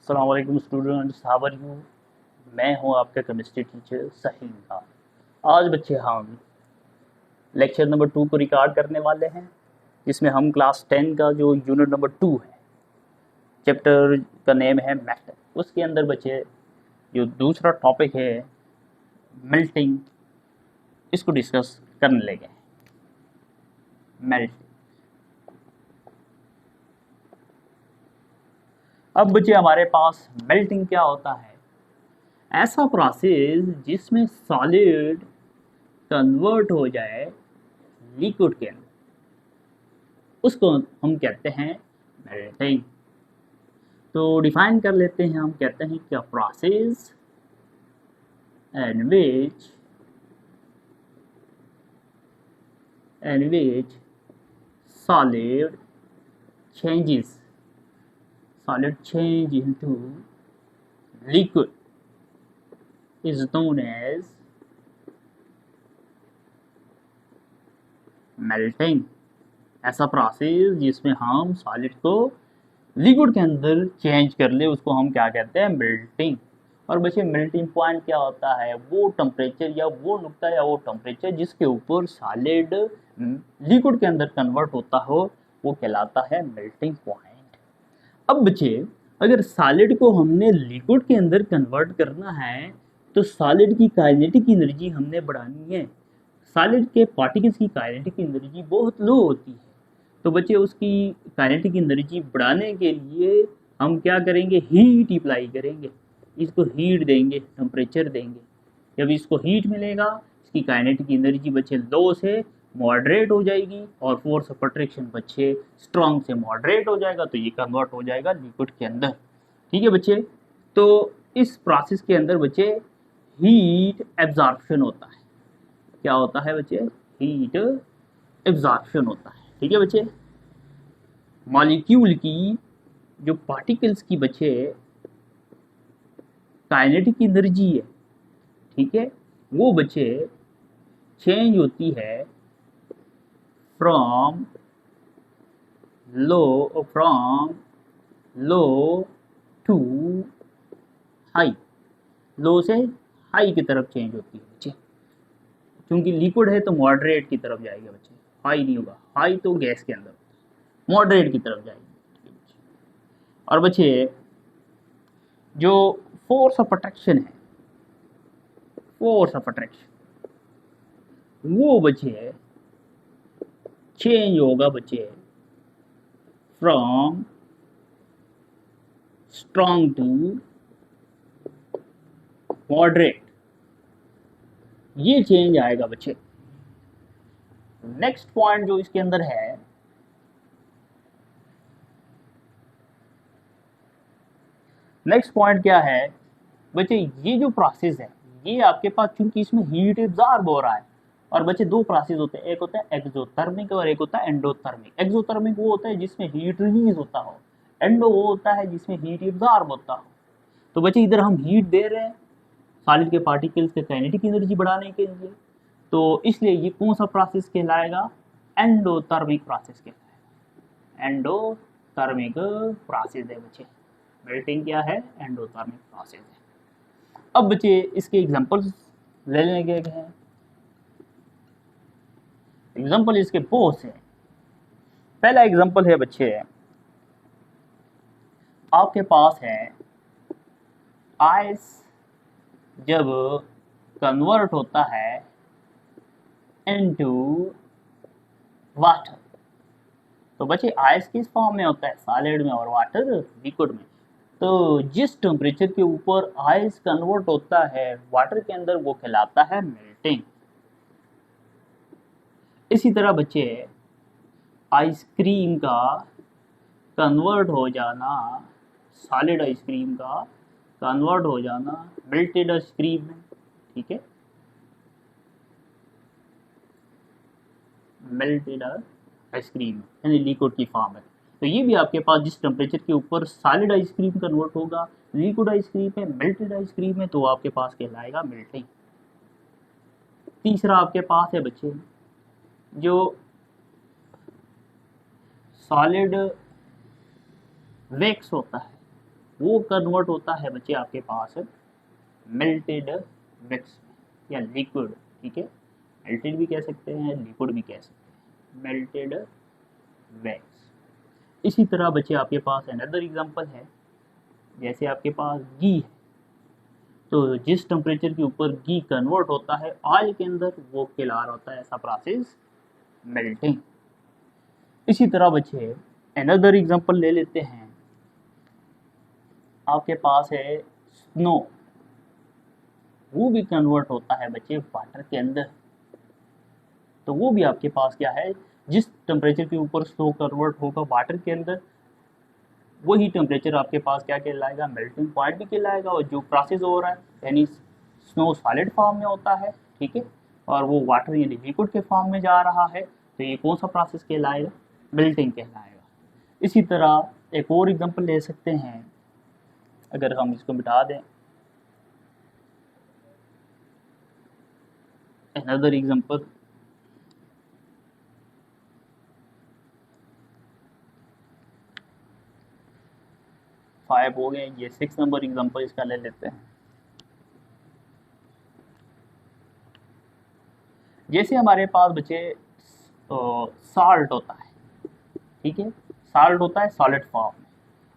अस्सलाम वालेकुम students, how are you. मैं हूं आपका केमिस्ट्री टीचर सहीम खान। आज बच्चे हम लेक्चर नंबर 2 को रिकॉर्ड करने वाले हैं, जिसमें हम क्लास 10 का जो यूनिट नंबर 2 है, चैप्टर का नेम है मेटल। उसके अंदर बच्चे जो दूसरा टॉपिक है मेल्टिंग, इसको डिस्कस करने लगे। मेल्टिंग। अब बच्चे हमारे पास मेल्टिंग क्या होता है? ऐसा प्रोसेस जिसमें सॉलिड कन्वर्ट हो जाए लिक्विड के अंदर, उसको हम कहते हैं मेल्टिंग। तो डिफाइन कर लेते हैं, हम कहते हैं कि process in which solid change into liquid is known as melting. ऐसा प्रोसेस जिसमें हम सॉलिड को लिक्विड के अंदर चेंज कर ले, उसको हम क्या कहते हैं? मेल्टिंग। और बच्चे मेल्टिंग पॉइंट क्या होता है? वो टेम्परेचर या वो नुक्ता या वो टेम्परेचर जिसके ऊपर सॉलिड लिक्विड के अंदर कन्वर्ट होता हो, वो कहलाता है मेल्टिंग पॉइंट। अब बच्चे अगर सॉलिड को हमने लिक्विड के अंदर कन्वर्ट करना है तो सॉलिड की काइनेटिक एनर्जी हमने बढ़ानी है। सॉलिड के पार्टिकल्स की काइनेटिक एनर्जी बहुत लो होती है, तो बच्चे उसकी काइनेटिक एनर्जी बढ़ाने के लिए हम क्या करेंगे? हीट अप्लाई करेंगे, इसको हीट देंगे, टेम्परेचर देंगे। जब इसको हीट मिलेगा, इसकी काइनेटिक एनर्जी बच्चे लो से मॉडरेट हो जाएगी और फोर्स ऑफ अट्रैक्शन बच्चे स्ट्रॉन्ग से मॉडरेट हो जाएगा, तो ये कन्वर्ट हो जाएगा लिक्विड के अंदर। ठीक है बच्चे, तो इस प्रोसेस के अंदर बच्चे हीट एब्जॉर्प्शन होता है। क्या होता है बच्चे? हीट एब्जॉर्प्शन होता है। ठीक है बच्चे, मॉलिक्यूल की जो पार्टिकल्स की बच्चे काइनेटिक एनर्जी है, ठीक है, वो बच्चे चेंज होती है फ्रॉम लो टू हाई। लो से हाई की तरफ चेंज होती है बच्चे, क्योंकि लिक्विड है तो मॉडरेट की तरफ जाएगा बच्चे, हाई नहीं होगा। हाई तो गैस के अंदर, मॉडरेट की तरफ जाएगी। और बच्चे जो फोर्स ऑफ अट्रैक्शन है, फोर्स ऑफ अट्रैक्शन वो बच्चे चेंज होगा बच्चे फ्रॉम स्ट्रॉन्ग टू मॉडरेट, ये चेंज आएगा बच्चे। नेक्स्ट पॉइंट जो इसके अंदर है, नेक्स्ट पॉइंट क्या है बच्चे? ये जो प्रोसेस है, ये आपके पास चूंकि इसमें हीट एब्जॉर्ब हो रहा है, और बच्चे दो प्रोसेस होते हैं, एक होता है एक्सोथर्मिक और एक होता है एंडोथर्मिक। एक्सोथर्मिक वो होता है जिसमें हीट रिलीज होता हो, एंडो वो होता है जिसमें हीट एब्जॉर्ब होता हो। तो बच्चे इधर हम हीट दे रहे हैं सॉलिड के पार्टिकल्स के काइनेटिक एनर्जी बढ़ाने के लिए, तो इसलिए ये कौन सा प्रोसेस कहलाएगा? एंडोथर्मिक प्रोसेस कहलाएगा। एंडोथर्मिक प्रोसेस है बच्चे। मेल्टिंग क्या है? एंडोथर्मिक प्रोसेस है। अब बच्चे इसके एग्जांपल्स ले लेंगे हैं। एग्जांपल इसके बहुत से। पहला एग्जांपल है बच्चे, आपके पास है आइस जब कन्वर्ट होता है इनटू वाटर, तो बच्चे आइस किस फॉर्म में होता है? सॉलिड में, और वाटर लिक्विड में। तो जिस टेम्परेचर के ऊपर आइस कन्वर्ट होता है वाटर के अंदर, वो कहलाता है मेल्टिंग। इसी तरह बच्चे आइसक्रीम का कन्वर्ट हो जाना, सॉलिड आइसक्रीम का कन्वर्ट हो जाना मेल्टेड आइसक्रीम में, ठीक है, मेल्टेड आइसक्रीम यानी लिक्विड की फॉर्म है। तो ये भी आपके पास जिस टेम्परेचर के ऊपर सॉलिड आइसक्रीम कन्वर्ट होगा लिक्विड आइसक्रीम में, मेल्टेड आइसक्रीम में, तो आपके पास कहलाएगा मेल्टिंग। तीसरा आपके पास है बच्चे जो सॉलिड वैक्स होता है, वो कन्वर्ट होता है बच्चे आपके पास मेल्टेड वैक्स या लिक्विड, ठीक है, मेल्टेड भी कह सकते हैं, लिक्विड भी कह सकते हैं, मेल्टेड वैक्स। इसी तरह बच्चे आपके पास अनदर एग्जांपल है, जैसे आपके पास घी है, तो जिस टेम्परेचर के ऊपर घी कन्वर्ट होता है ऑयल के अंदर वो कहला रहा होता है ऐसा प्रोसेस मेल्टिंग। इसी तरह बच्चे अनदर एग्जांपल ले लेते हैं, आपके पास है स्नो, वो भी कन्वर्ट होता है बच्चे वाटर के अंदर, तो वो भी आपके पास क्या है, जिस टेम्परेचर के ऊपर स्नो कन्वर्ट होगा वाटर के अंदर वही टेम्परेचर आपके पास क्या कहलाएगा, मेल्टिंग पॉइंट भी कहलाएगा। और जो प्रोसेस हो रहा है यानी स्नो सॉलिड फॉर्म में होता है, ठीक है, और वो वाटर यानी लिक्विड के फॉर्म में जा रहा है, तो ये कौन सा प्रोसेस कहलाएगा, मेल्टिंग कहलाएगा। इसी तरह एक और एग्जांपल ले सकते हैं, अगर हम इसको मिटा दें, अनदर एग्जांपल, फाइव हो गए, ये 6 नंबर एग्जांपल इसका ले लेते हैं। जैसे हमारे पास बच्चे साल्ट होता है, ठीक है, साल्ट होता है सॉलिड फॉर्म में,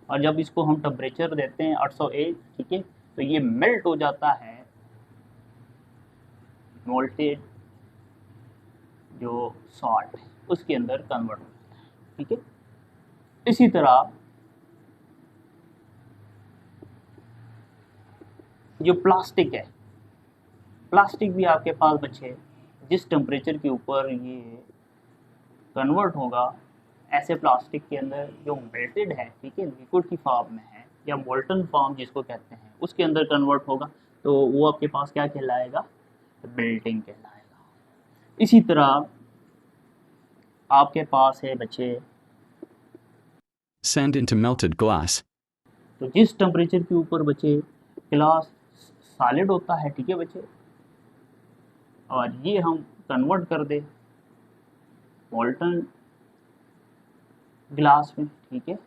और जब इसको हम टेम्परेचर देते हैं 801, ठीक है, तो ये मेल्ट हो जाता है मोल्टेड जो सॉल्ट है उसके अंदर कन्वर्ट हो जाता है, ठीक है। इसी तरह जो प्लास्टिक है, प्लास्टिक भी आपके पास बच्चे जिस टेम्परेचर के ऊपर ये कन्वर्ट होगा, ऐसे प्लास्टिक के अंदर जो मेल्टेड है, ठीक है, लिक्विड की फॉर्म में है या मोल्टन फॉर्म जिसको कहते हैं उसके अंदर कन्वर्ट होगा, तो वो आपके पास क्या कहलाएगा, मेल्टिंग कहलाएगा। इसी तरह आपके पास है बच्चे sand into melted glass, तो जिस टेम्परेचर के ऊपर बच्चे ग्लास सॉलिड होता है, ठीक है बच्चे, और ये हम कन्वर्ट कर दे मोल्टन ग्लास में, ठीक है,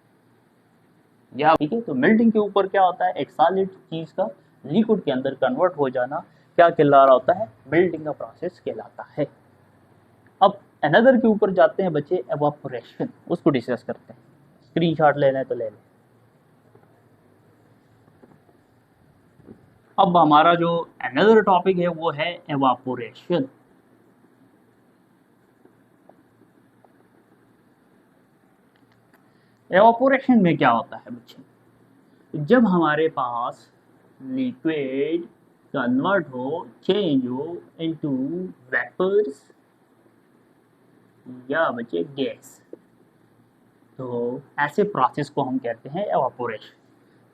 या ठीक है, तो मेल्टिंग के ऊपर क्या होता है, एक सॉलिड चीज का लिक्विड के अंदर कन्वर्ट हो जाना क्या कहला रहा होता है, मेल्टिंग का प्रोसेस कहलाता है। अब अनदर के ऊपर जाते हैं बच्चे, एवापोरेशन, उसको डिस्कस करते हैं। स्क्रीनशॉट लेना है तो ले लें। अब हमारा जो अनदर टॉपिक है वो है एवापोरेशन। एवापोरेशन में क्या होता है बच्चे, जब हमारे पास लिक्विड कन्वर्ट हो, चेंज हो इनटू वेपर्स या बच्चे गैस, तो ऐसे प्रोसेस को हम कहते हैं एवापोरेशन।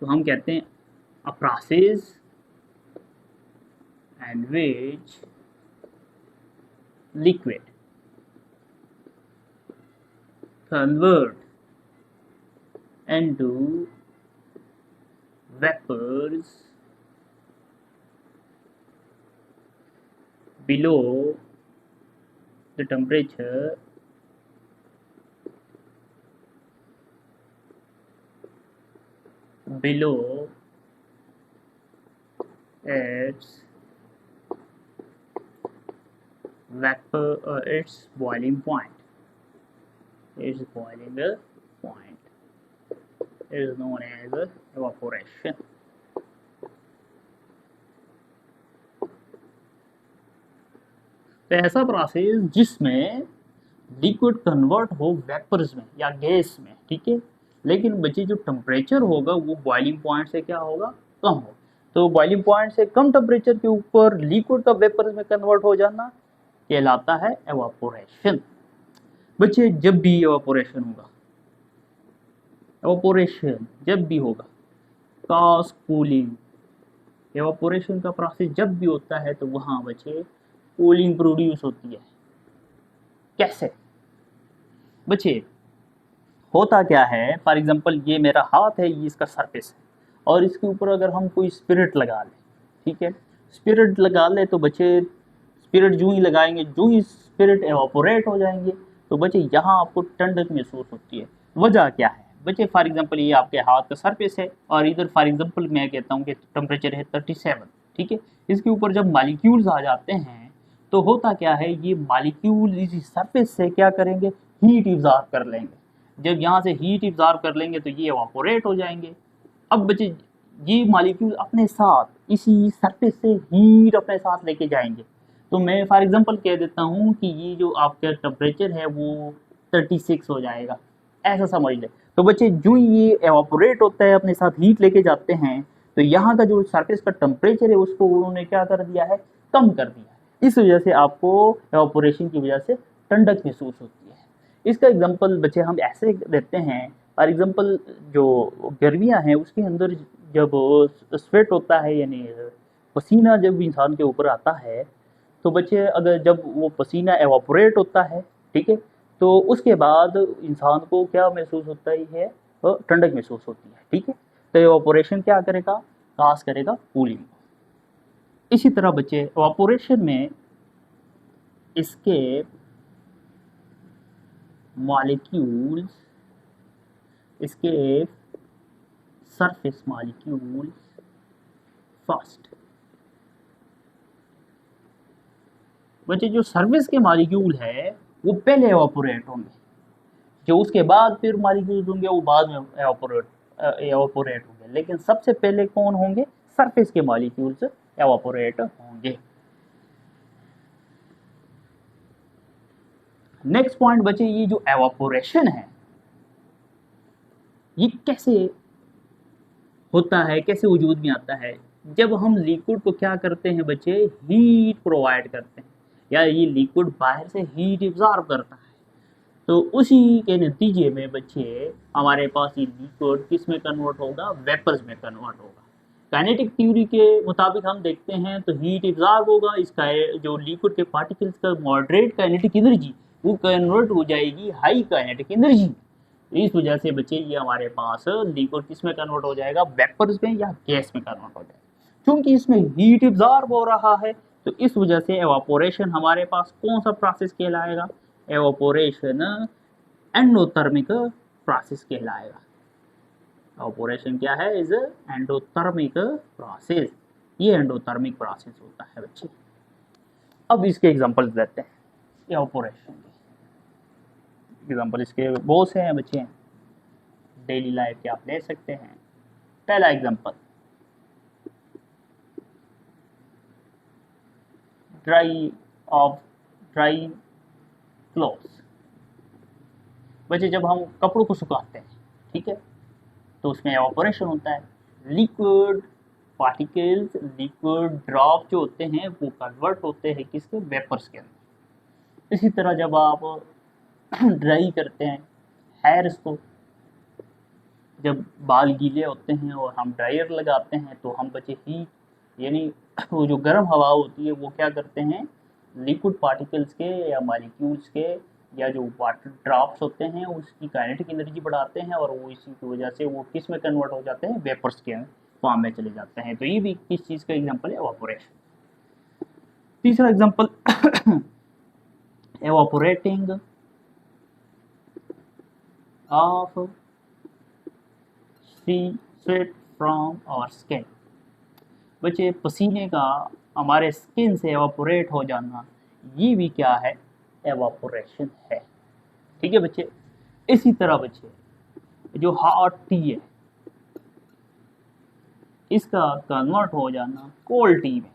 तो हम कहते हैं a process and which liquid convert into vapors below the temperature below its vapor its boiling point. Its boiling point is known as evaporation. तो ऐसा प्रोसेस जिसमें लिक्विड कन्वर्ट हो वेपर्स में या गैस में, ठीक है, लेकिन बच्चे जो टेम्परेचर होगा वो बॉइलिंग पॉइंट से क्या होगा, कम हो। तो बॉइलिंग पॉइंट से कम टेम्परेचर के ऊपर लिक्विड का वेपर्स में कन्वर्ट हो जाना कहलाता है एवापोरेशन। बच्चे जब भी एवापोरेशन होगा, एवापोरेशन जब भी होगा, क्रॉस कूलिंग, एवापोरेशन का प्रोसेस जब भी होता है तो वहाँ बच्चे कूलिंग प्रोड्यूस होती है। कैसे बच्चे, होता क्या है, फॉर एग्जांपल ये मेरा हाथ है, ये इसका सरफेस है, और इसके ऊपर अगर हम कोई स्पिरिट लगा लें, ठीक है, स्पिरिट लगा ले, तो बच्चे स्पिरिट जो ही लगाएंगे, जो ही स्पिरिट एवापोरेट हो जाएंगे, तो बच्चे यहाँ आपको ठंडक महसूस होती है। वजह क्या है, बच्चे फॉर एग्जांपल ये आपके हाथ का सरफेस है और इधर फॉर एग्जांपल मैं कहता हूँ कि टेम्परेचर है 37, ठीक है। इसके ऊपर जब मॉलिक्यूल्स आ जाते हैं तो होता क्या है, ये मॉलिक्यूल इस सरफेस से क्या करेंगे, हीट इब्जॉर्ब कर लेंगे। जब यहाँ से हीट इब्जॉर्ब कर लेंगे तो ये एवापोरेट हो जाएंगे। अब बच्चे ये मॉलिक्यूल अपने साथ इसी सरफेस से हीट अपने साथ लेके जाएंगे। तो मैं फॉर एग्जांपल कह देता हूँ कि ये जो आपका टेम्परेचर है वो 36 हो जाएगा, ऐसा समझ ले। तो बच्चे जो ये एवापोरेट होता है अपने साथ हीट लेके जाते हैं, तो यहाँ का जो सरफेस का टेम्परेचर है उसको उन्होंने क्या कर दिया है, कम कर दिया है। इस वजह से आपको एवापोरेशन की वजह से ठंडक महसूस होती है। इसका एग्जांपल बच्चे हम ऐसे देते हैं, फॉर एग्जांपल जो गर्मियाँ हैं उसके अंदर जब स्वेट होता है यानी पसीना जब इंसान के ऊपर आता है, तो बच्चे अगर जब वो पसीना एवापोरेट होता है, ठीक है, तो उसके बाद इंसान को क्या महसूस होता है, ठंडक महसूस होती है, ठीक है। तो एवापोरेशन क्या करेगा, काज करेगा कूलिंग। इसी तरह बच्चे एवापोरेशन में इसके मॉलिक्यूल्स, इसके सरफेस मॉलिक्यूल्स फर्स्ट, बच्चे जो सरफेस के मॉलिक्यूल है वो पहले एवापोरेट होंगे, जो उसके बाद फिर मॉलिक्यूल्स होंगे वो बाद में एवापोरेट होंगे, लेकिन सबसे पहले कौन होंगे, सरफेस के मॉलिक्यूल्स एवापोरेट होंगे। नेक्स्ट पॉइंट बच्चे, ये जो एवापोरेशन है ये कैसे होता है, कैसे वजूद में आता है, जब हम लिक्विड को क्या करते हैं बच्चे, हीट प्रोवाइड करते हैं, या ये लिक्विड बाहर से हीट इब्जॉर्ब करता है, तो उसी के नतीजे में बच्चे हमारे पास ये लिक्विड किस में कन्वर्ट होगा, वेपर्स में कन्वर्ट होगा। काइनेटिक थ्योरी के मुताबिक हम देखते हैं तो हीट इब्जॉर्ब होगा, इसका जो लिक्विड के पार्टिकल्स का मॉडरेट काइनेटिक एनर्जी वो कन्वर्ट हो जाएगी हाई काइनेटिक एनर्जी। इस वजह से बच्चे ये हमारे पास लिक्विड किस में कन्वर्ट हो जाएगा, वेपर्स में या गैस में कन्वर्ट हो जाएगा। क्योंकि इसमें हीट इब्जॉर्ब हो रहा है तो इस वजह से एवापोरेशन हमारे पास कौन सा प्रोसेस कहलाएगा, एवापोरेशन एंडोथर्मिक प्रोसेस कहलाएगा। एवापोरेशन क्या है, इज एंडोथर्मिक प्रोसेस, ये एंडोथर्मिक प्रोसेस होता है बच्चे। अब इसके एग्जांपल्स देते हैं एवापोरेशन के। एग्जांपल इसके बहुत से हैं बच्चे, डेली लाइफ के आप ले सकते हैं। पहला एग्जांपल, ड्राई क्लॉथ्स। बच्चे जब हम कपड़ों को सुखाते हैं, ठीक है, तो उसमें एवापोरेशन होता है, लिक्विड पार्टिकल्स, लिक्विड ड्रॉप जो होते हैं वो कन्वर्ट होते हैं किसके, वेपर्स के अंदर। इसी तरह जब आप ड्राई करते हैं हेयर्स को, जब बाल गीले होते हैं और हम ड्रायर लगाते हैं तो हम बच्चे हीट यानी वो जो गर्म हवा होती है वो क्या करते हैं, लिक्विड पार्टिकल्स के या मॉलिक्यूल्स के या जो वाटर ड्रॉप्स होते हैं उसकी काइनेटिक एनर्जी बढ़ाते हैं और वो इसी की वजह से वो किस में कन्वर्ट हो जाते हैं, वेपर्स के फॉर्म में चले जाते हैं। तो ये भी किस चीज़ का एग्जांपल है, एवापोरेशन। तीसरा example, evaporating of sweat from our skin. बच्चे पसीने का हमारे स्किन से एवापोरेट हो जाना, ये भी क्या है, एवापोरेशन है, ठीक है बच्चे। इसी तरह बच्चे जो हॉट टी है इसका कन्वर्ट हो जाना कोल्ड टी में,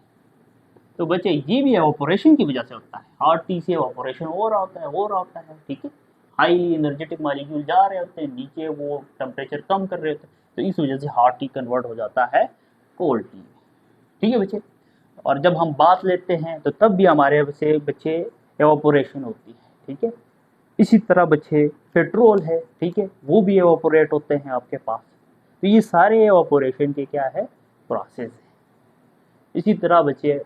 तो बच्चे ये भी एवापोरेशन की वजह से होता है। हॉट टी से एवापोरेशन हो रहा होता है, ठीक है, हाई एनर्जेटिक मॉलिक्यूल जा रहे होते हैं नीचे, वो टेम्परेचर कम कर रहे होते हैं, तो इस वजह से हॉट टी कन्वर्ट हो जाता है कोल्ड टी में, ठीक है बच्चे। और जब हम बात लेते हैं तो तब भी हमारे से बच्चे एवापोरेशन होती है, ठीक है। इसी तरह बच्चे पेट्रोल है, ठीक है, वो भी एवापोरेट होते हैं आपके पास। तो ये सारे एवापोरेशन के क्या है, प्रोसेस है। इसी तरह बच्चे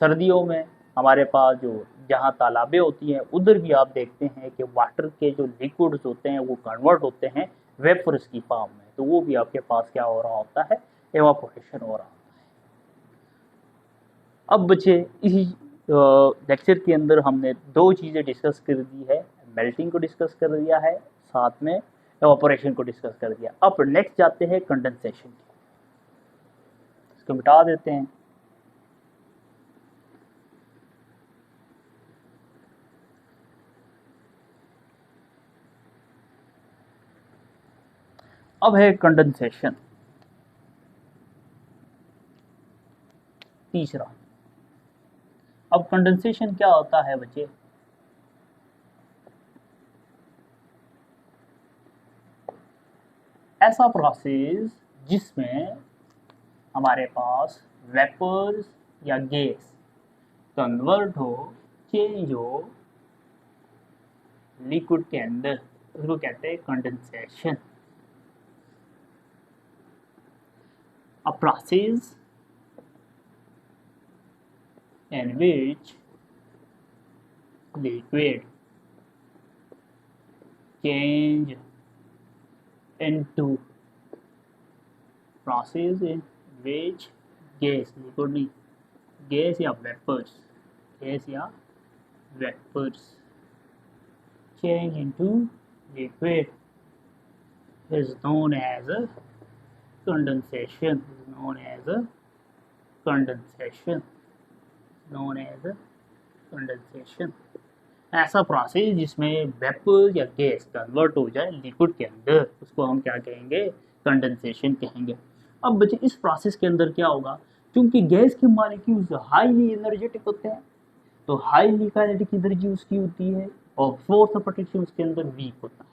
सर्दियों में हमारे पास जो जहाँ तालाबें होती हैं उधर भी आप देखते हैं कि वाटर के जो लिक्विड्स होते हैं वो कन्वर्ट होते हैं वेपर्स की फॉर्म में, तो वो भी आपके पास क्या हो रहा होता है, एवापोरेशन हो रहा होता है। अब बच्चे इसी लेक्चर के अंदर हमने दो चीज़ें डिस्कस कर दी है, मेल्टिंग को डिस्कस कर दिया है, साथ में एवापोरेशन को डिस्कस कर दिया। अब नेक्स्ट जाते हैं कंडेंसेशन, इसको मिटा देते हैं। अब है कंडेंसेशन, तीसरा। अब कंडेंसेशन क्या होता है बच्चे? ऐसा प्रोसेस जिसमें हमारे पास वेपर्स या गैस कन्वर्ट हो, चेंज हो लिक्विड के अंदर, उसको कहते हैं condensation. A process in which liquid change into process in which gas, liquid नहीं, gas या vapors, gas या vapors change into liquid is known as a condensation, is known as a condensation, known as a condensation। ऐसा process जिसमें vapour या gas convert हो जाए liquid के अंदर, उसको हम क्या कहेंगे? कंडेंसेशन कहेंगे। अब बच्चे इस प्रोसेस के अंदर क्या होगा? क्योंकि गैस के मॉलिक्यूल्स हाईली एनर्जेटिक होते हैं, तो हाईली काइनेटिक एनर्जी उसकी होती है और फोर्स ऑफ प्रोटेक्शन उसके अंदर वीक होता है।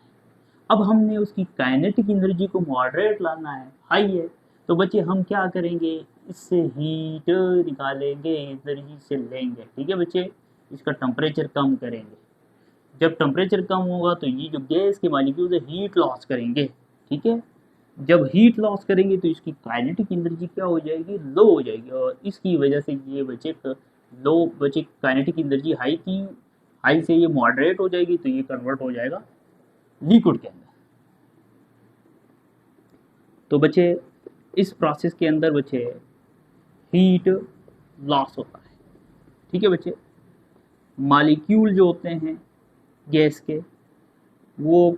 अब हमने उसकी काइनेटिक एनर्जी को मॉडरेट लाना है, हाई है, तो बच्चे हम क्या करेंगे? इससे हीट निकालेंगे, एनर्जी से लेंगे। ठीक है बच्चे, इसका टेम्परेचर कम करेंगे। जब टेम्परेचर कम होगा तो ये जो गैस के मॉलिक्यूल्स है हीट लॉस करेंगे। ठीक है, जब हीट लॉस करेंगे तो इसकी काइनेटिक एनर्जी क्या हो जाएगी? लो हो जाएगी, और इसकी वजह से ये बच्चे लो बच्चे काइनेटिक एनर्जी हाई से ये मॉडरेट हो जाएगी, तो ये कन्वर्ट हो जाएगा लिक्विड के अंदर। तो बच्चे इस प्रोसेस के अंदर बच्चे हीट लॉस होता है। ठीक है बच्चे, मॉलिक्यूल जो होते हैं गैस के वो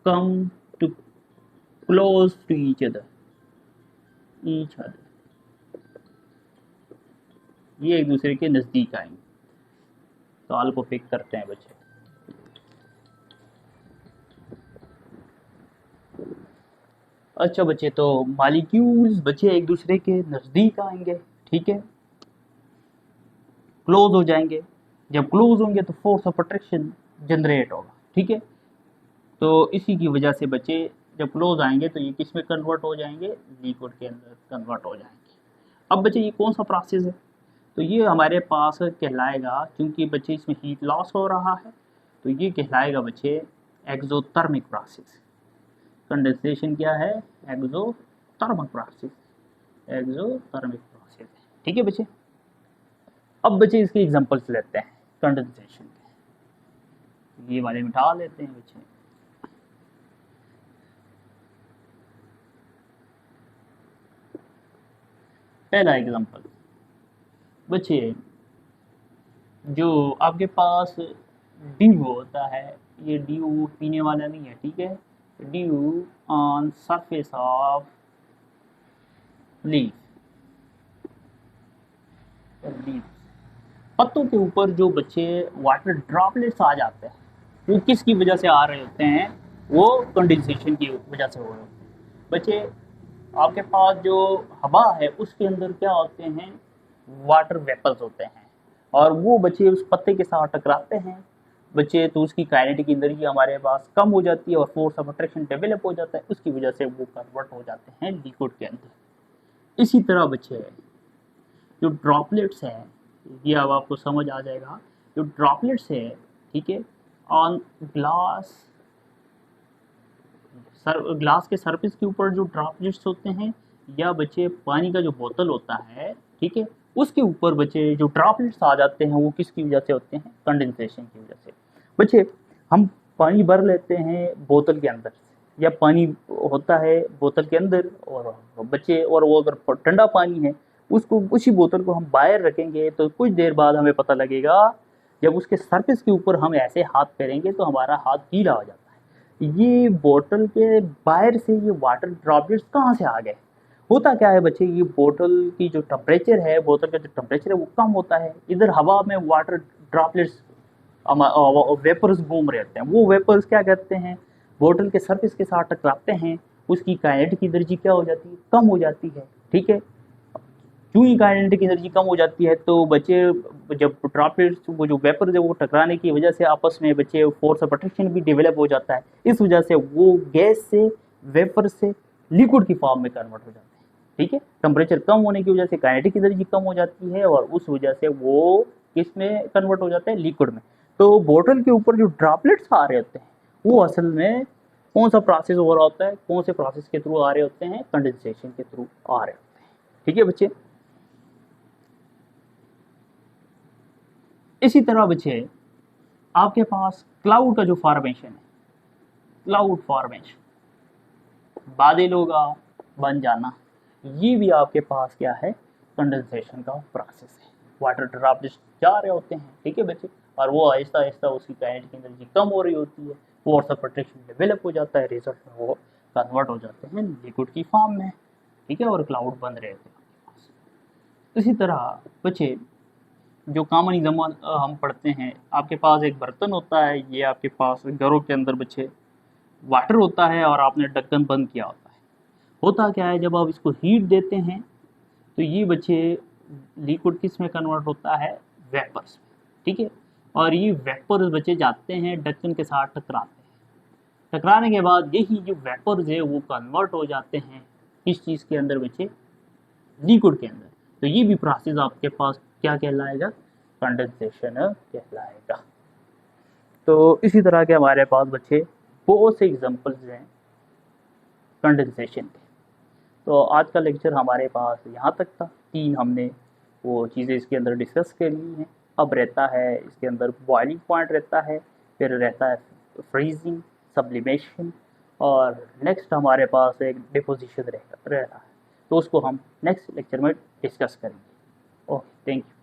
come too close to each other, ये एक दूसरे के नज़दीक आएंगे। सवाल को पिक करते हैं बच्चे। अच्छा बच्चे, तो मॉलिक्यूल्स बच्चे एक दूसरे के नज़दीक आएंगे। ठीक है, क्लोज हो जाएंगे। जब क्लोज होंगे तो फोर्स ऑफ अट्रैक्शन जनरेट होगा। ठीक है, तो इसी की वजह से बच्चे जब क्लोज आएंगे तो ये किस में कन्वर्ट हो जाएंगे? लिक्विड के अंदर कन्वर्ट हो जाएंगे। अब बच्चे ये कौन सा प्रोसेस है? तो ये हमारे पास कहलाएगा, क्योंकि बच्चे इसमें हीट लॉस हो रहा है, तो ये कहलाएगा बच्चे एक्सोथर्मिक प्रोसेस। कंडेंसेशन क्या है? एक्सोथर्मिक प्रोसेस, एक्सोथर्मिक प्रोसेस है। ठीक है बच्चे, अब बच्चे इसके एग्जांपल्स लेते हैं कंडेंसेशन के। ये वाले मिटा लेते हैं बच्चे। पहला एग्जांपल बच्चे, जो आपके पास ड्यू होता है, ये ड्यू पीने वाला नहीं है। ठीक है, due on surface of leaf, पत्तों के ऊपर जो बच्चे वाटर ड्रॉपलेट्स आ जाते हैं, वो किसकी वजह से आ रहे होते हैं? वो कंडेंसेशन की वजह से हो रहे होते हैं। बच्चे आपके पास जो हवा है उसके अंदर क्या होते हैं? वाटर वेपर्स होते हैं, और वो बच्चे उस पत्ते के साथ टकराते हैं बच्चे, तो उसकी काइनेटिक एनर्जी हमारे पास कम हो जाती है और फोर्स ऑफ अट्रैक्शन डेवलप हो जाता है, उसकी वजह से वो कन्वर्ट हो जाते हैं लिक्विड के अंदर। इसी तरह बच्चे जो ड्रॉपलेट्स हैं, ये अब आपको समझ आ जाएगा, जो ड्रॉपलेट्स है, ठीक है, ऑन ग्लास के सरफेस के ऊपर जो ड्रॉपलेट्स होते हैं, या बच्चे पानी का जो बोतल होता है, ठीक है, उसके ऊपर बच्चे जो ड्रॉपलेट्स आ जाते हैं, वो किसकी वजह से होते हैं? कंडेंसेशन की वजह से। बच्चे हम पानी भर लेते हैं बोतल के अंदर, या पानी होता है बोतल के अंदर, और बच्चे और वो अगर ठंडा पानी है, उसको उसी बोतल को हम बाहर रखेंगे तो कुछ देर बाद हमें पता लगेगा, जब उसके सरफेस के ऊपर हम ऐसे हाथ फेरेंगे तो हमारा हाथ गीला हो जाता है। ये बोतल के बाहर से ये वाटर ड्रॉपलेट्स कहाँ से आ गए? होता क्या है बच्चे, ये बोतल की जो टेम्परेचर है, बोतल का जो टेम्परेचर है वो कम होता है, इधर हवा में वाटर ड्रॉपलेट्स वेपर्स घूम रहे होते हैं। वो वेपर्स क्या करते हैं, बोतल के सरफेस के साथ टकराते हैं, उसकी काइनेटिक एनर्जी क्या हो जाती है, कम हो जाती है। ठीक है, क्यों ही काइनेटिक एनर्जी कम हो जाती है, तो बच्चे जब ड्रॉपलेट्स वो जो वेपर है वो टकराने की वजह से आपस में बच्चे फोर्स ऑफ अट्रैक्शन भी डेवलप हो जाता है, इस वजह से वो गैस से वेपर से लिक्विड की फॉर्म में कन्वर्ट हो जाते हैं। ठीक है, टेम्परेचर कम होने की वजह से काइनेटिक एनर्जी कम हो जाती है और उस वजह से वो किस में कन्वर्ट हो जाता है, लिक्विड में। तो बोतल के ऊपर जो ड्रॉपलेट्स आ रहे होते हैं वो असल में कौन सा प्रोसेस हो रहा होता है, कौन से प्रोसेस के थ्रू आ रहे होते हैं, कंडेंसेशन के थ्रू आ रहे होते हैं। ठीक है बच्चे, इसी तरह बच्चे आपके पास क्लाउड का जो फॉर्मेशन है, क्लाउड फॉर्मेशन, बादल होगा, बन जाना, ये भी आपके पास क्या है, कंडेंसेशन का प्रोसेस है। वाटर ड्रॉपलेट्स जा रहे होते हैं, ठीक है बच्चे, और वो आहिस्ता आहिस्ता उसकी काइनेटिक एनर्जी कम हो रही होती है, फोर्स ऑफ अट्रैक्शन डेवलप हो जाता है, रिजल्ट में वो कन्वर्ट हो जाते हैं लिक्विड की फॉर्म में। ठीक है, और क्लाउड बन रहे होते हैं। इसी तरह बच्चे जो कॉमन एग्जाम्पल हम पढ़ते हैं, आपके पास एक बर्तन होता है, ये आपके पास घरों के अंदर बच्चे वाटर होता है और आपने ढक्कन बंद किया होता है। होता क्या है, जब आप इसको हीट देते हैं तो ये बच्चे लिक्विड किस में कन्वर्ट होता है, वेपर्स में। ठीक है, और ये वेपर्स बच्चे जाते हैं ढक्कन के साथ टकराते हैं, टकराने के बाद यही जो वेपर्स है वो कन्वर्ट हो जाते हैं किस चीज़ के अंदर बच्चे, लिक्विड के अंदर। तो ये भी प्रोसेस आपके पास क्या कहलाएगा, कंडेंसेशन कहलाएगा। तो इसी तरह के हमारे पास बच्चे बहुत से एग्जांपल्स हैं कंडेंसेशन के। तो आज का लेक्चर हमारे पास यहाँ तक था, 3 हमने वो चीज़ें इसके अंदर डिस्कस कर ली हैं। अब रहता है इसके अंदर बॉइलिंग पॉइंट रहता है, फिर रहता है फ्रीजिंग, सब्लिमेशन, और नेक्स्ट हमारे पास एक डिपोजिशन रह रहा है, तो उसको हम नेक्स्ट लेक्चर में डिस्कस करेंगे। Okay, thank you.